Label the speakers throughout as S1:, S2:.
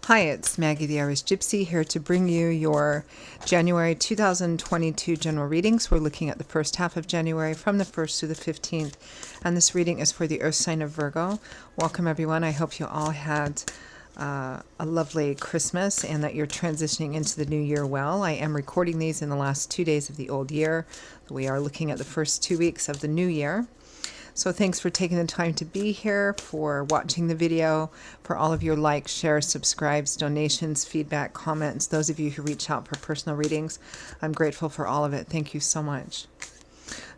S1: Hi, it's Maggie the Irish Gypsy here to bring you your January 2022 general readings. We're looking at the first half of January from the 1st to the 15th, and this reading is for the Earth sign of Virgo. Welcome, everyone. I hope you all had a lovely Christmas and that you're transitioning into the new year well. I am recording these in the last 2 days of the old year. We are looking at the first 2 weeks of the new year. So thanks for taking the time to be here, for watching the video, for all of your likes, shares, subscribes, donations, feedback, comments, those of you who reach out for personal readings. I'm grateful for all of it. Thank you so much.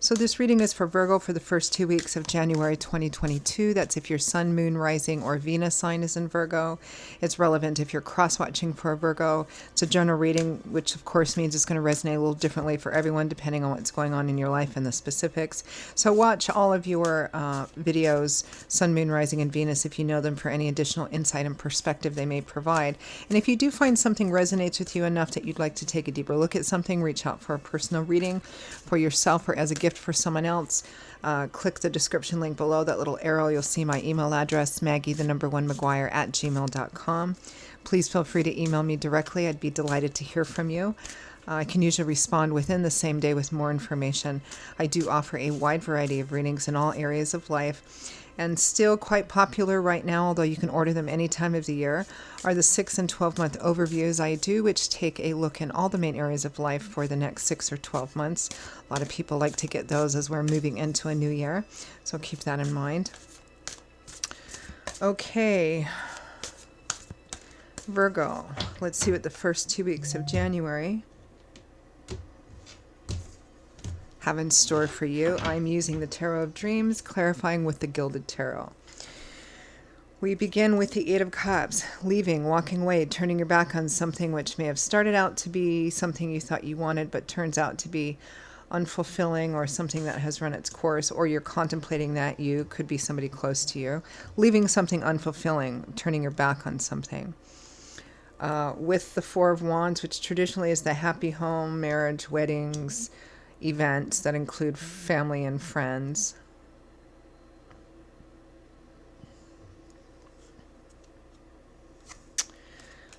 S1: So this reading is for Virgo for the first 2 weeks of January 2022. That's if your Sun, Moon, Rising, or Venus sign is in Virgo. It's relevant if you're cross-watching for a Virgo. It's a general reading, which of course means it's going to resonate a little differently for everyone depending on what's going on in your life and the specifics. So watch all of your videos, Sun, Moon, Rising, and Venus, if you know them, for any additional insight and perspective they may provide. And if you do find something resonates with you enough that you'd like to take a deeper look at something, reach out for a personal reading for yourself or as a gift for someone else. Click the description link below, that little arrow. You'll see my email address, maggie1mcguire@gmail.com. Please feel free to email me directly. I'd be delighted to hear from you. I can usually respond within the same day with more information. I do offer a wide variety of readings in all areas of life. And still quite popular right now, although you can order them any time of the year, are the 6 and 12-month overviews I do, which take a look in all the main areas of life for the next 6 or 12 months. A lot of people like to get those as we're moving into a new year, so keep that in mind. Okay, Virgo, let's see what the first 2 weeks of January have in store for you. I'm using the Tarot of Dreams, clarifying with the Gilded Tarot. We begin with the Eight of Cups, leaving, walking away, turning your back on something which may have started out to be something you thought you wanted, but turns out to be unfulfilling, or something that has run its course, or you're contemplating that. You could be somebody close to you. Leaving something unfulfilling, turning your back on something. With the Four of Wands, which traditionally is the happy home, marriage, weddings, events that include family and friends.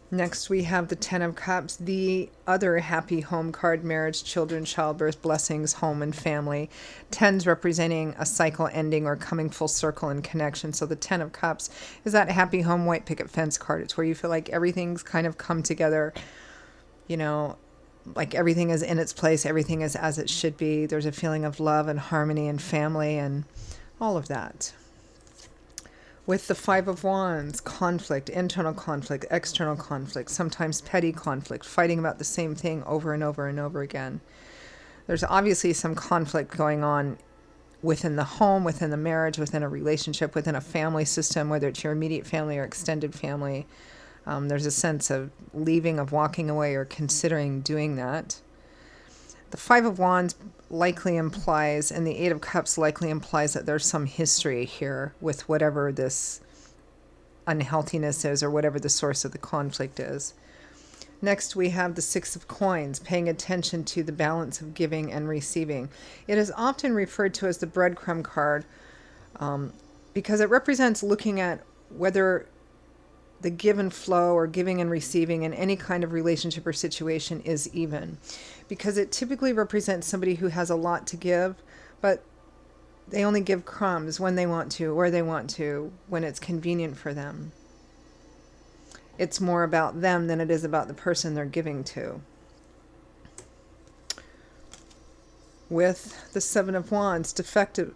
S1: Next we have the Ten of Cups, the other happy home card, marriage, children, childbirth, blessings, home, and family. Tens representing a cycle ending or coming full circle in connection. So the Ten of Cups is that happy home white picket fence card. It's where you feel like everything's kind of come together, you know, like everything is in its place, everything is as it should be. There's a feeling of love and harmony and family and all of that. With the Five of Wands, conflict, internal conflict, external conflict, sometimes petty conflict, fighting about the same thing over and over and over again. There's obviously some conflict going on within the home, within the marriage, within a relationship, within a family system, whether it's your immediate family or extended family. There's a sense of leaving, of walking away, or considering doing that. The Five of Wands likely implies, and the Eight of Cups likely implies, that there's some history here with whatever this unhealthiness is, or whatever the source of the conflict is. Next, we have the Six of Coins, paying attention to the balance of giving and receiving. It is often referred to as the breadcrumb card because it represents looking at whether the give and flow, or giving and receiving in any kind of relationship or situation, is even. Because it typically represents somebody who has a lot to give, but they only give crumbs when they want to, where they want to, when it's convenient for them. It's more about them than it is about the person they're giving to. With the Seven of Wands, defensive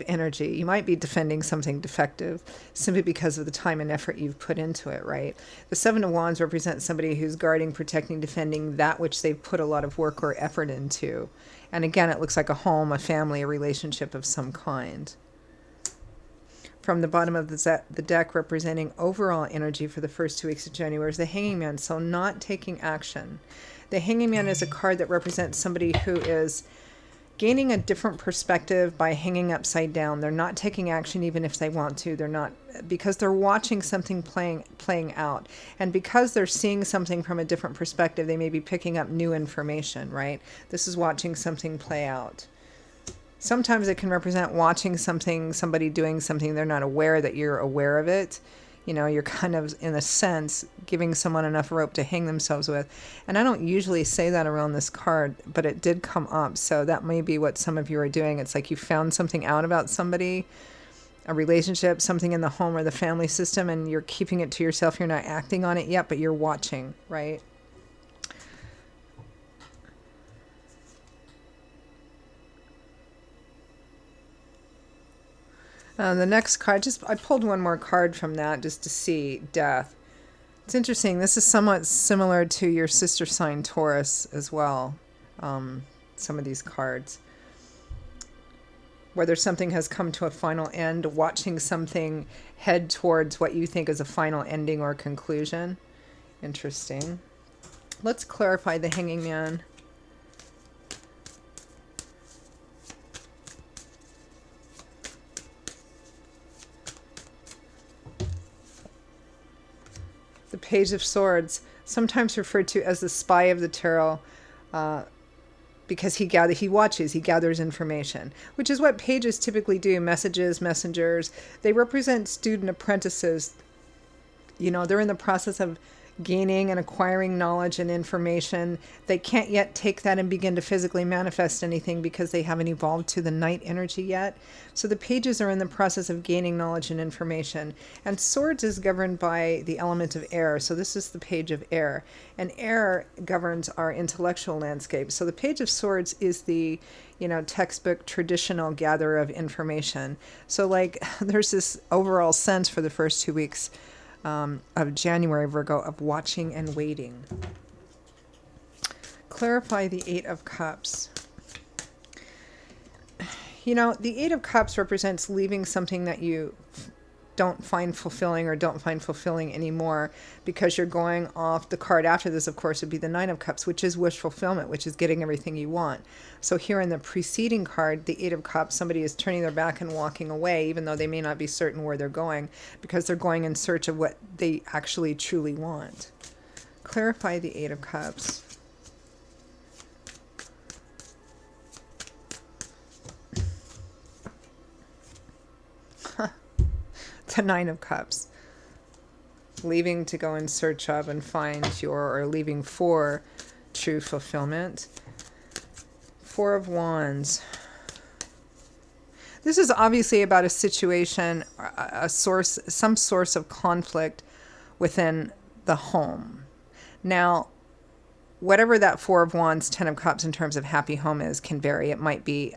S1: energy. You might be defending something defective simply because of the time and effort you've put into it, right? The Seven of Wands represents somebody who's guarding, protecting, defending that which they've put a lot of work or effort into. And again, it looks like a home, a family, a relationship of some kind. From the bottom of the deck, representing overall energy for the first 2 weeks of January, is the Hanging Man, so not taking action. The Hanging Man is a card that represents somebody who is gaining a different perspective by hanging upside down. They're not taking action even if they want to. They're not, because they're watching something playing out. And because they're seeing something from a different perspective, they may be picking up new information, right? This is watching something play out. Sometimes it can represent watching something, somebody doing something, they're not aware that you're aware of it. You know, you're kind of, in a sense, giving someone enough rope to hang themselves with. And I don't usually say that around this card, but it did come up. So that may be what some of you are doing. It's like you found something out about somebody, a relationship, something in the home or the family system, and you're keeping it to yourself. You're not acting on it yet, but you're watching, right? The next card, I pulled one more card from that just to see death. It's interesting. This is somewhat similar to your sister sign Taurus as well. Some of these cards. Whether something has come to a final end, watching something head towards what you think is a final ending or conclusion. Interesting. Let's clarify the Hanging Man. The Page of Swords, sometimes referred to as the spy of the tarot, because he gathers information, which is what pages typically do. Messages, messengers, they represent student apprentices. You know, they're in the process of gaining and acquiring knowledge and information. They can't yet take that and begin to physically manifest anything because they haven't evolved to the night energy yet. So the pages are in the process of gaining knowledge and information. And swords is governed by the element of air. So this is the page of air. And air governs our intellectual landscape. So the page of swords is the, you know, textbook traditional gatherer of information. So like there's this overall sense for the first 2 weeks of January, Virgo, of watching and waiting. Clarify the Eight of Cups. You know, the Eight of Cups represents leaving something that you don't find fulfilling or don't find fulfilling anymore because you're going off. The card after this, of course, would be the Nine of Cups, which is wish fulfillment, which is getting everything you want. So here in the preceding card, the Eight of Cups, somebody is turning their back and walking away, even though they may not be certain where they're going, because they're going in search of what they actually truly want. Clarify the Eight of Cups. The Nine of Cups. Leaving to go in search of and find or leaving for true fulfillment. Four of Wands. This is obviously about a situation, some source of conflict within the home. Now, whatever that Four of Wands, Ten of Cups in terms of happy home is can vary.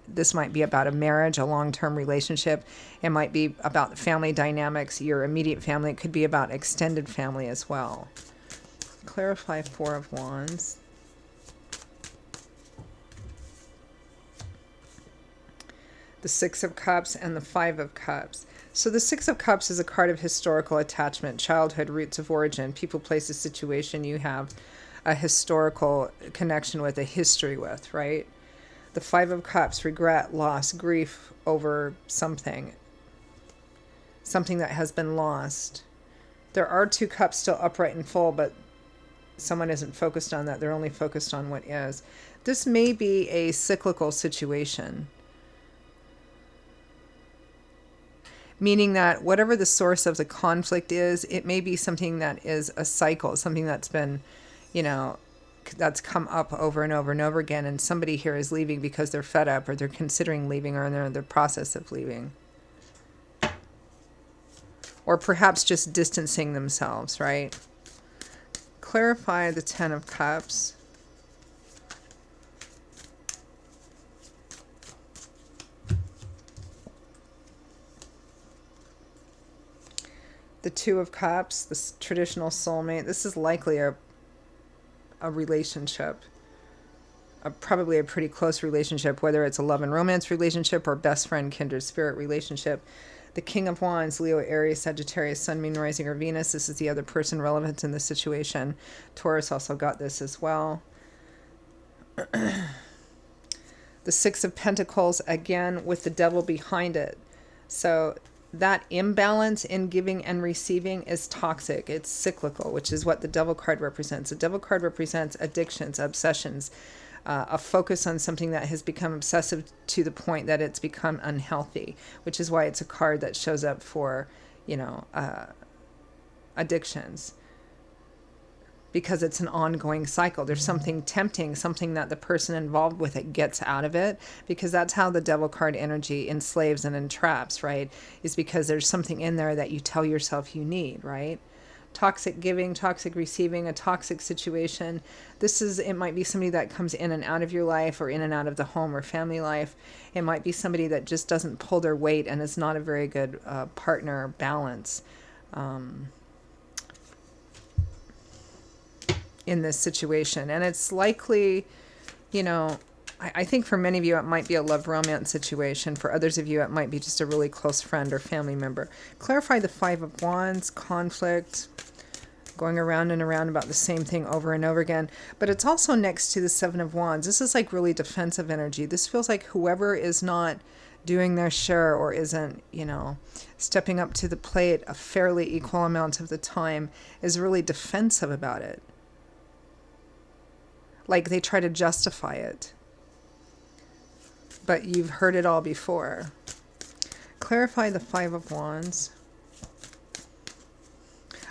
S1: This might be about a marriage, a long-term relationship. It might be about family dynamics, your immediate family. It could be about extended family as well. Clarify Four of Wands. The Six of Cups and the Five of Cups. So the Six of Cups is a card of historical attachment, childhood, roots of origin, people, places, situation you have a historical connection with, a history with, right? The Five of Cups, regret, loss, grief over something that has been lost. There are two cups still upright and full, but someone isn't focused on that. They're only focused on what is. This may be a cyclical situation, meaning that whatever the source of the conflict is, it may be something that is a cycle, something that's been, you know, that's come up over and over and over again, and somebody here is leaving because they're fed up, or they're considering leaving, or they're in the process of leaving. Or perhaps just distancing themselves, right? Clarify the Ten of Cups. The Two of Cups, this traditional soulmate. This is likely a relationship, probably a pretty close relationship, whether it's a love and romance relationship or best friend, kindred spirit relationship. The King of Wands, Leo, Aries, Sagittarius, Sun, Moon, Rising, or Venus. This is the other person relevant in the situation. Taurus also got this as well. The Six of Pentacles, again, with the Devil behind it. So that imbalance in giving and receiving is toxic. It's cyclical, which is what the Devil card represents. The Devil card represents addictions, obsessions, a focus on something that has become obsessive to the point that it's become unhealthy, which is why it's a card that shows up for, you know, addictions, because it's an ongoing cycle. There's something tempting, something that the person involved with it gets out of it, because that's how the devil card energy enslaves and entraps, right? Is because there's something in there that you tell yourself you need, right? Toxic giving, toxic receiving, a toxic situation. It might be somebody that comes in and out of your life, or in and out of the home or family life. It might be somebody that just doesn't pull their weight and is not a very good partner balance. In this situation. And it's likely, I think for many of you it might be a love romance situation. For others of you it might be just a really close friend or family member. Clarify the 5 of Wands, conflict, going around and around about the same thing over and over again. But it's also next to the 7 of Wands. This is like really defensive energy. This feels like whoever is not doing their share, or isn't, stepping up to the plate a fairly equal amount of the time, is really defensive about it. Like they try to justify it. But you've heard it all before. Clarify the 5 of Wands.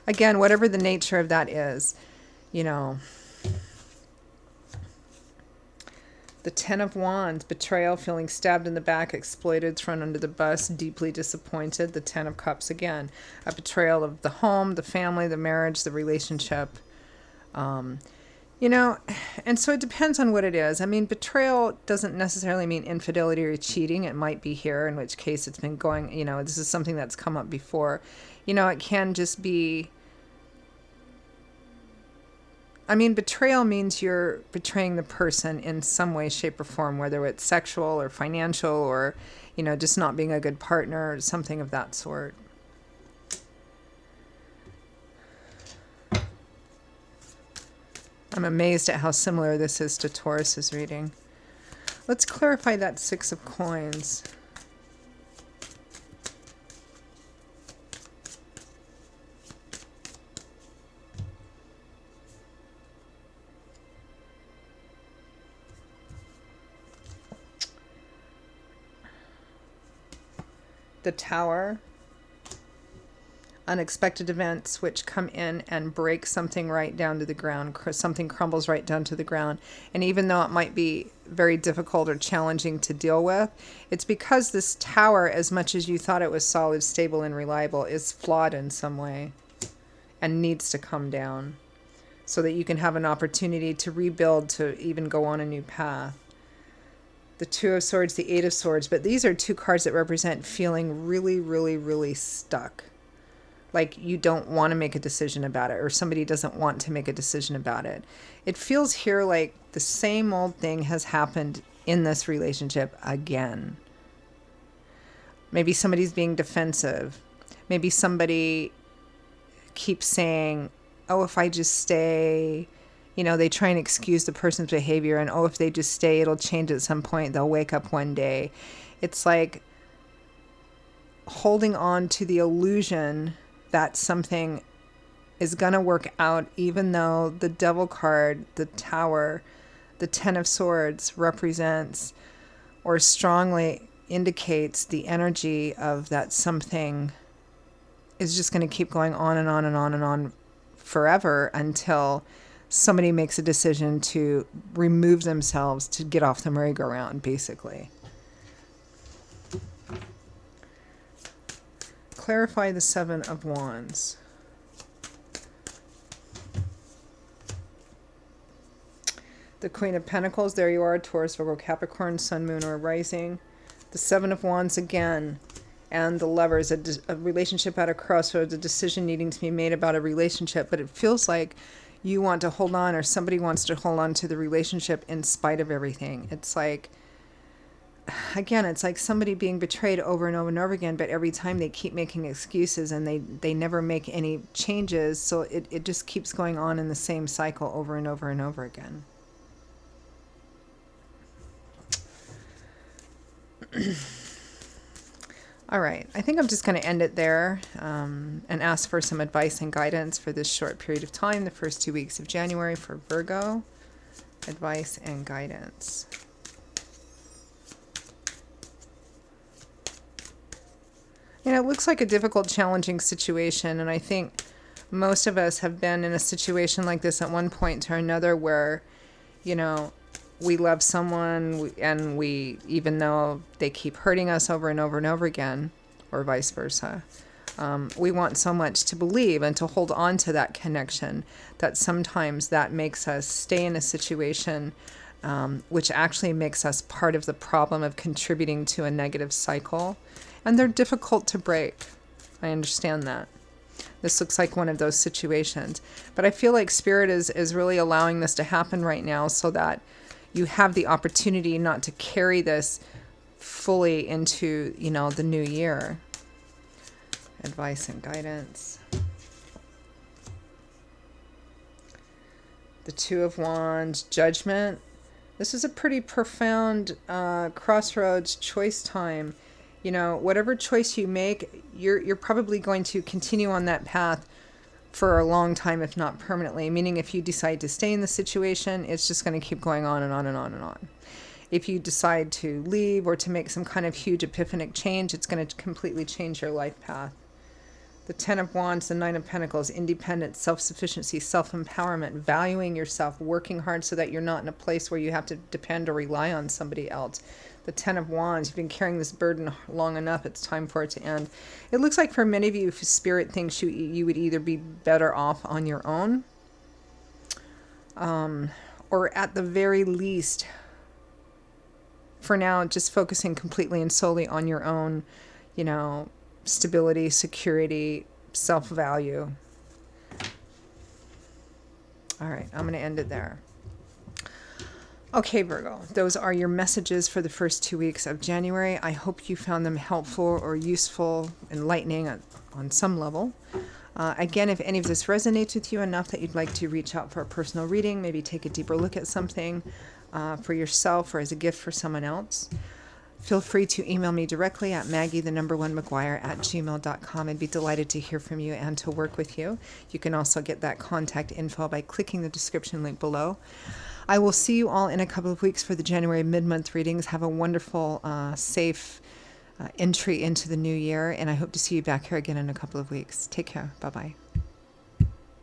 S1: Again, whatever the nature of that is, the 10 of Wands, betrayal, feeling stabbed in the back, exploited, thrown under the bus, deeply disappointed. The 10 of Cups again, a betrayal of the home, the family, the marriage, the relationship. And so it depends on what it is. I mean, betrayal doesn't necessarily mean infidelity or cheating. It might be here, in which case it's been going, this is something that's come up before. It can just be, betrayal means you're betraying the person in some way, shape, or form, whether it's sexual or financial, or, just not being a good partner, or something of that sort. I'm amazed at how similar this is to Taurus's reading. Let's clarify that 6 of Coins. The Tower. Unexpected events which come in and break something right down to the ground. Something crumbles right down to the ground. And even though it might be very difficult or challenging to deal with, it's because this tower, as much as you thought it was solid, stable, and reliable, is flawed in some way and needs to come down so that you can have an opportunity to rebuild, to even go on a new path. The 2 of Swords, the 8 of Swords. But these are 2 cards that represent feeling really, really, really stuck. Like you don't want to make a decision about it, or somebody doesn't want to make a decision about it. It feels here like the same old thing has happened in this relationship again. Maybe somebody's being defensive. Maybe somebody keeps saying, oh, if I just stay, they try and excuse the person's behavior, and oh, if they just stay, it'll change at some point. They'll wake up one day. It's like holding on to the illusion that something is going to work out, even though the Devil card, the Tower, the 10 of Swords represents or strongly indicates the energy of that something is just going to keep going on and on and on and on forever until somebody makes a decision to remove themselves, to get off the merry-go-round, basically. Clarify the 7 of Wands. The Queen of Pentacles, there you are, Taurus, Virgo, Capricorn, Sun, Moon, or Rising. The 7 of Wands again. And the Lovers, a relationship at a crossroads, a decision needing to be made about a relationship. But it feels like you want to hold on, or somebody wants to hold on to the relationship in spite of everything. It's like, again, it's like somebody being betrayed over and over and over again, but every time they keep making excuses and they never make any changes. So it just keeps going on in the same cycle over and over and over again. All right, I think I'm just going to end it there and ask for some advice and guidance for this short period of time, the first 2 weeks of January for Virgo. Advice and guidance. It looks like a difficult, challenging situation, and I think Most of us have been in a situation like this at one point or another where, you know, we love someone and we, even though they keep hurting us over and over and over again, or vice versa, we want so much to believe and to hold on to that connection that sometimes that makes us stay in a situation which actually makes us part of the problem of contributing to a negative cycle. And they're difficult to break. I understand that. This looks like one of those situations. But I feel like Spirit is really allowing this to happen right now so that you have the opportunity not to carry this fully into, you know, the new year. Advice and guidance. The Two of Wands, Judgment. This is a pretty profound crossroads choice time. You know, whatever choice you make, you're probably going to continue on that path for a long time, if not permanently. Meaning if you decide to stay in the situation, it's just going to keep going on and on and on and on. If you decide to leave or to make some kind of huge epiphanic change, it's going to completely change your life path. The Ten of Wands, the Nine of Pentacles, independence, self-sufficiency, self-empowerment, valuing yourself, working hard so that you're not in a place where you have to depend or rely on somebody else. The Ten of Wands, you've been carrying this burden long enough, it's time for it to end. It looks like for many of you, if Spirit thinks you would either be better off on your own, or at the very least, for now, just focusing completely and solely on your own, you know, stability, security, self-value. All right, I'm going to end it there. Okay, Virgo, those are your messages for the first 2 weeks of January. I hope you found them helpful or useful, enlightening on some level. Again, if any of this resonates with you enough that you'd like to reach out for a personal reading, maybe take a deeper look at something for yourself or as a gift for someone else, feel free to email me directly at maggie1mcguire@gmail.com. I'd be delighted to hear from you and to work with you. You can also get that contact info by clicking the description link below. I will see you all in a couple of weeks for the January mid-month readings. Have a wonderful, safe entry into the new year, and I hope to see you back here again in a couple of weeks. Take care. Bye-bye.